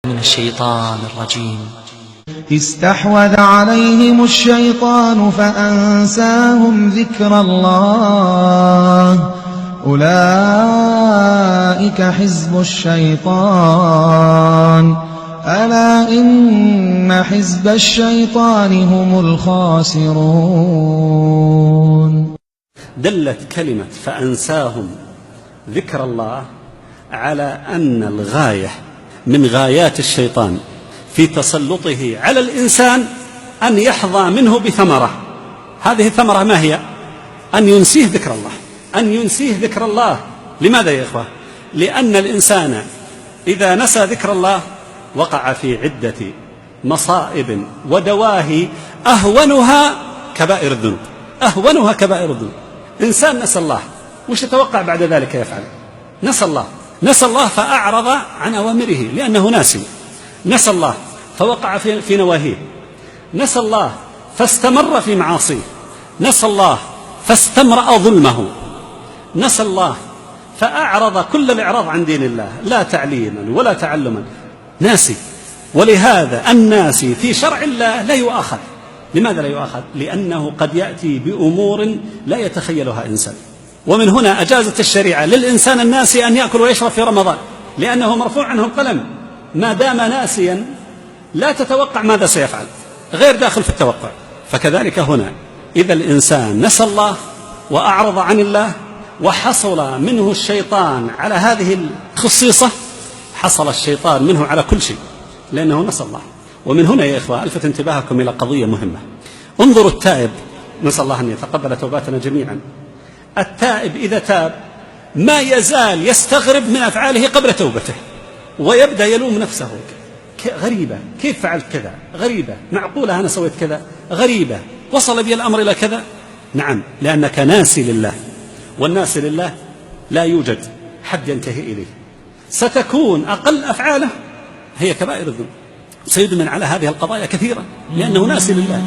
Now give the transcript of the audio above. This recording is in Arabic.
من الشيطان الرجيم. استحوذ عليهم الشيطان فأنساهم ذكر الله أولئك حزب الشيطان ألا إن حزب الشيطان هم الخاسرون. دلت كلمة فأنساهم ذكر الله على أن الغاية من غايات الشيطان في تسلطه على الإنسان أن يحظى منه بثمرة. هذه الثمرة ما هي؟ أن ينسيه ذكر الله، أن ينسيه ذكر الله. لماذا يا إخوة؟ لأن الإنسان إذا نسى ذكر الله وقع في عدة مصائب ودواهي أهونها كبائر الذنوب، أهونها كبائر الذنوب. إنسان نسى الله، وش تتوقع بعد ذلك يفعل؟ نسى الله فأعرض عن أوامره لأنه ناسي. نسى الله فوقع في نواهيه، نسى الله فاستمر في معاصيه، نسى الله فاستمرأ ظلمه، نسى الله فأعرض كل الإعراض عن دين الله، لا تعليما ولا تعلما، ناسي. ولهذا الناسي في شرع الله لا يؤاخذ. لماذا لا يؤاخذ؟ لأنه قد يأتي بأمور لا يتخيلها إنسان. ومن هنا أجازت الشريعة للإنسان الناسي أن يأكل ويشرب في رمضان، لأنه مرفوع عنه القلم. ما دام ناسيا لا تتوقع ماذا سيفعل، غير داخل في التوقع. فكذلك هنا إذا الإنسان نسى الله وأعرض عن الله وحصل منه الشيطان على هذه الخصيصة، حصل الشيطان منه على كل شيء لأنه نسى الله. ومن هنا يا إخوة ألفت انتباهكم إلى قضية مهمة. انظروا التائب، نسأل الله أن يتقبل توباتنا جميعا. التائب إذا تاب ما يزال يستغرب من أفعاله قبل توبته، ويبدأ يلوم نفسه. غريبة، كيف فعلت كذا؟ غريبة، معقولة أنا سويت كذا؟ غريبة، وصل بي الأمر إلى كذا. نعم، لأنك ناسي لله، والناسي لله لا يوجد حد ينتهي إليه. ستكون أقل أفعاله هي كبائر الذنوب، سيدمن على هذه القضايا كثيرا لأنه ناسي لله.